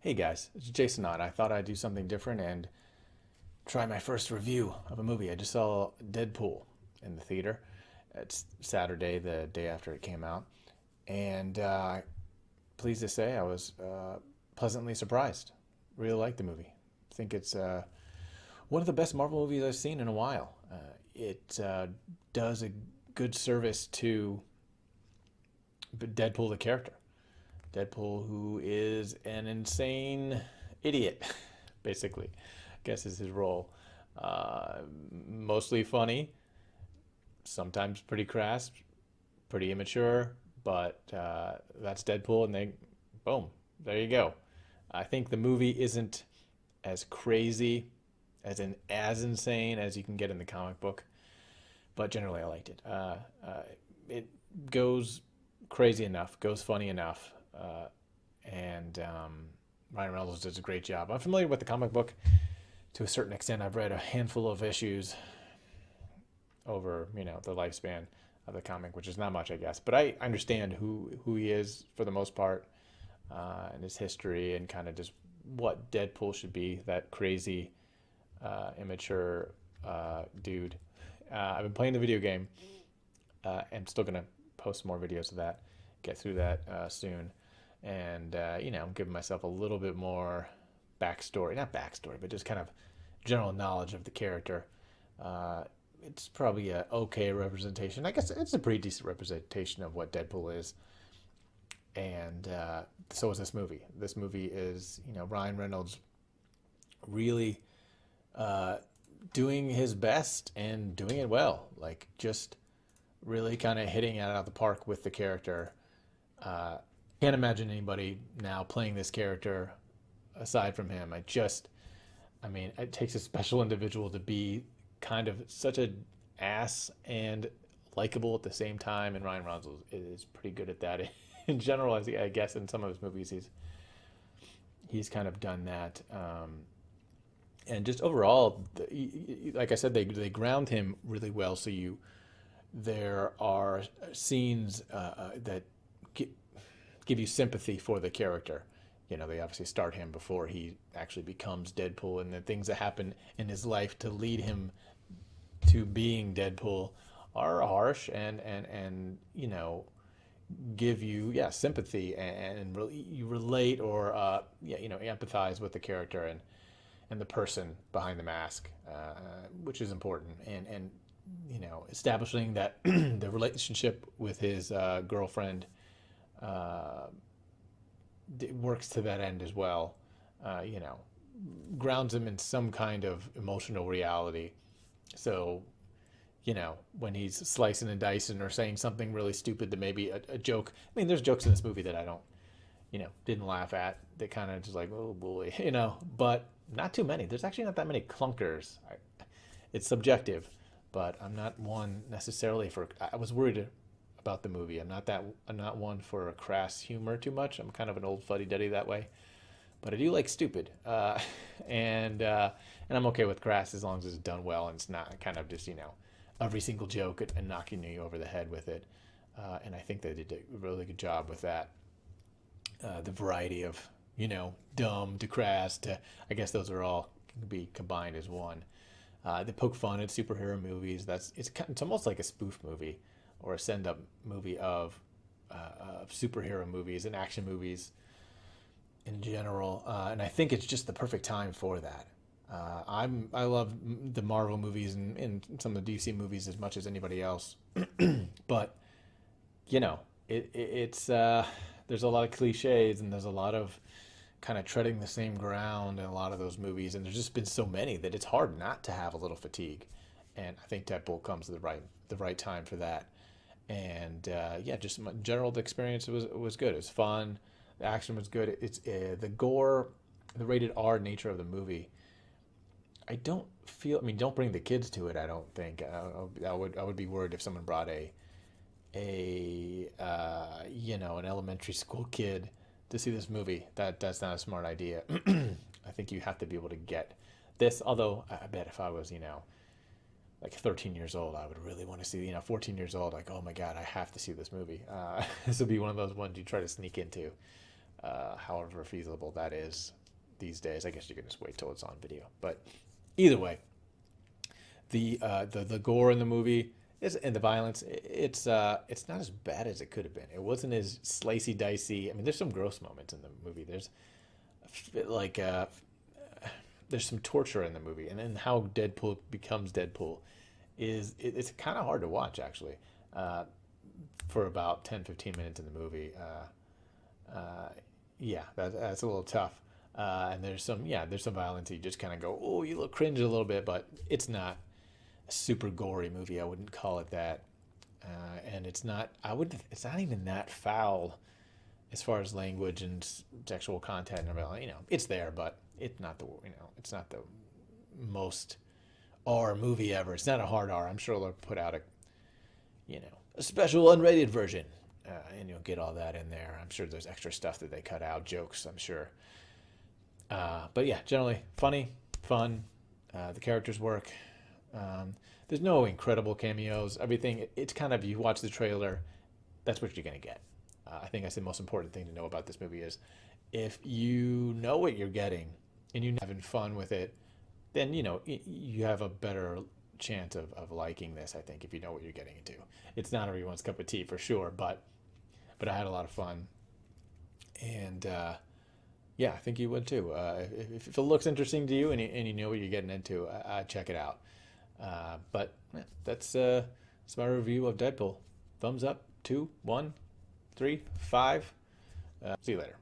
Hey guys, it's TheJasonaut. I thought I'd do something different and try my first review of a movie. I just saw Deadpool in the theater. It's Saturday, the day after it came out. And pleased to say I was pleasantly surprised. Really liked the movie. I think it's one of the best Marvel movies I've seen in a while. It does a good service to Deadpool, the character. Deadpool, who is an insane idiot, basically, I guess is his role. Uh, Mostly funny, sometimes pretty crass, pretty immature, but that's Deadpool, and boom, there you go. I think the movie isn't as crazy, as insane as you can get in the comic book, but generally I liked it. It goes crazy enough, goes funny enough, and Ryan Reynolds does a great job. I'm familiar with the comic book to a certain extent. I've read a handful of issues over the lifespan of the comic, which is not much, I guess. But I understand who he is for the most part, and his history, and kind of just what Deadpool should be, that crazy, immature dude. I've been playing the video game. I'm still gonna post more videos of that. Get through that soon, and I'm giving myself a little bit more backstory, not backstory, but just kind of general knowledge of the character. Uh, it's probably a okay representation. I guess it's a pretty decent representation of what Deadpool is, and so is this movie. This movie is, Ryan Reynolds really uh, doing his best and doing it well. Like, just really kind of hitting it out of the park with the character. Uh, can't imagine anybody now playing this character aside from him. I mean, it takes a special individual to be kind of such an ass and likable at the same time, and Ryan Reynolds is pretty good at that. In general, I guess in some of his movies, he's kind of done that. And just overall, like I said, they ground him really well. So there are scenes that give you sympathy for the character. They obviously start him before he actually becomes Deadpool, and the things that happen in his life to lead him to being Deadpool are harsh and give you, yeah, sympathy, and really you relate, or empathize with the character and the person behind the mask, which is important, and establishing that the relationship with his girlfriend uh, works to that end as well. Uh, you know, Grounds him in some kind of emotional reality. So, when he's slicing and dicing or saying something really stupid, that maybe a joke. I mean, there's jokes in this movie that I don't, didn't laugh at. They kind of just like, oh boy, but not too many. There's actually not that many clunkers. It's subjective, but I'm not one necessarily for. I was worried about the movie. I'm not one for crass humor too much. I'm kind of an old fuddy duddy that way, but I do like stupid, and I'm okay with crass as long as it's done well and it's not kind of just every single joke and knocking you over the head with it. And I think they did a really good job with that. The variety of dumb to crass to, I guess those are all can be combined as one. They poke fun at superhero movies. It's almost like a spoof movie or a send up movie of superhero movies and action movies in general, and I think it's just the perfect time for that. I love the Marvel movies and some of the DC movies as much as anybody else, but it's there's a lot of cliches, and there's a lot of kind of treading the same ground in a lot of those movies, and there's just been so many that it's hard not to have a little fatigue. And I think Deadpool comes at the right time for that. And yeah, just in general, the experience was good. It was fun. The action was good. It's the gore, the rated R nature of the movie. I don't feel. I mean, don't bring the kids to it. I don't think. I would be worried if someone brought an elementary school kid to see this movie. That's not a smart idea. I think you have to be able to get this. Although I bet if I was like 13 years old, I would really want to see, 14 years old, like, oh my God, I have to see this movie. This would be one of those ones you try to sneak into, however feasible that is. these days. I guess you can just wait till it's on video. But either way, the gore in the movie is, and the violence, it's not as bad as it could have been. It wasn't as slicey dicey. I mean, there's some gross moments in the movie. There's like there's some torture in the movie, and then how Deadpool becomes Deadpool it's kind of hard to watch actually. For about 10-15 minutes in the movie, yeah, that's a little tough. And there's some violence. You just kind of go, oh, you look cringe a little bit, but it's not a super gory movie. I wouldn't call it that. And it's not even that foul as far as language and sexual content and everything. It's there, but it's not the most R movie ever. It's not a hard R. I'm sure they'll put out a special unrated version, and you'll get all that in there. I'm sure there's extra stuff that they cut out, jokes, I'm sure. But yeah, generally funny, fun. The characters work. There's no incredible cameos. Everything, it's kind of, you watch the trailer, that's what you're going to get. I think that's the most important thing to know about this movie is if you know what you're getting and you're having fun with it, then, you have a better chance of liking this, I think, if you know what you're getting into. It's not everyone's cup of tea for sure, but I had a lot of fun. And yeah, I think you would too. If it looks interesting to you and you know what you're getting into, check it out. But yeah, that's my review of Deadpool. Thumbs up, 2, 1, 3, 5. See you later.